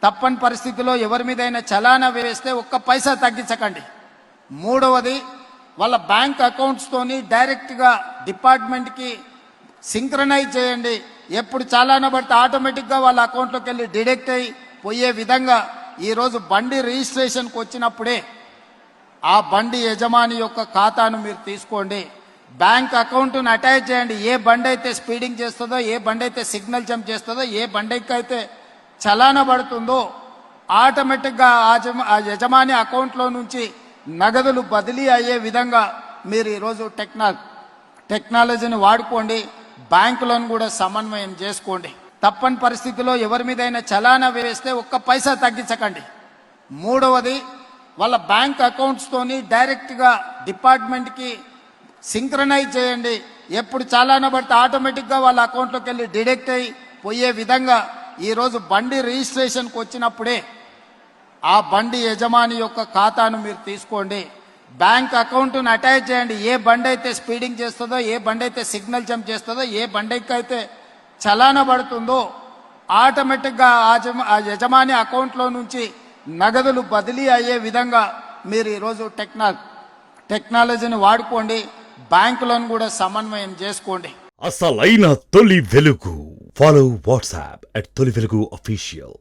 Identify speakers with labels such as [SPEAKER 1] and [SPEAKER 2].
[SPEAKER 1] తప్పని పరిస్థితిలో ఎవరి మీదైనా చలానా వేస్తే ఒక్క పైసా తగ్గించకండి. మూడవది, వాళ్ళ బ్యాంక్ అకౌంట్స్తోని డైరెక్ట్గా డిపార్ట్మెంట్కి సింక్రనైజ్ చేయండి. ఎప్పుడు చలానా పడితే ఆటోమేటిక్గా వాళ్ళ అకౌంట్లోకి వెళ్ళి డిడక్ట్ అయ్యి పోయే విధంగా ఈరోజు బండి రిజిస్ట్రేషన్కి వచ్చినప్పుడే ఆ బండి యజమాని యొక్క ఖాతాను మీరు తీసుకోండి. బ్యాంక్ అకౌంట్ను అటాచ్ చేయండి. ఏ బండి అయితే స్పీడింగ్ చేస్తుందో, ఏ బండి అయితే సిగ్నల్ జంప్ చేస్తుందో, ఏ బండికి అయితే చలానా పడుతుందో ఆటోమేటిక్గా ఆ యజమాని అకౌంట్లో నుంచి నగదులు బదిలీ అయ్యే విధంగా మీరు ఈరోజు టెక్నాలజీని వాడుకోండి. బ్యాంకులను కూడా సమన్వయం చేసుకోండి. తప్పని పరిస్థితిలో ఎవరి మీదైనా చలానా వేస్తే ఒక్క పైసా తగ్గించకండి. మూడవది, వాళ్ళ బ్యాంక్ అకౌంట్స్తోని డైరెక్ట్గా డిపార్ట్మెంట్కి సింక్రనైజ్ చేయండి. ఎప్పుడు చలానా పడితే ఆటోమేటిక్గా వాళ్ళ అకౌంట్లోకి వెళ్ళి డిడక్ట్ అయ్యి పోయే విధంగా ఈరోజు బండి రిజిస్ట్రేషన్కి వచ్చినప్పుడే ఆ బండి యజమాని యొక్క ఖాతాను మీరు తీసుకోండి. బ్యాంక్ అకౌంట్ను అటాచ్ చేయండి. ఏ బండి అయితే స్పీడింగ్ చేస్తుందో, ఏ బండి అయితే సిగ్నల్ జంప్ చేస్తుందో, ఏ బండికి అయితే చలానా పడుతుందో ఆటోమేటిక్గా ఆ యజమాని అకౌంట్లో నుంచి నగదులు బదిలీ అయ్యే విధంగా మీరు ఈరోజు టెక్నాలజీని వాడుకోండి. బ్యాంకులను కూడా సమన్వయం చేసుకోండి.
[SPEAKER 2] అసలైన తొలి వెలుగు. ఫాలో వాట్సాప్ @తొలి వెలుగు అఫీషియల్.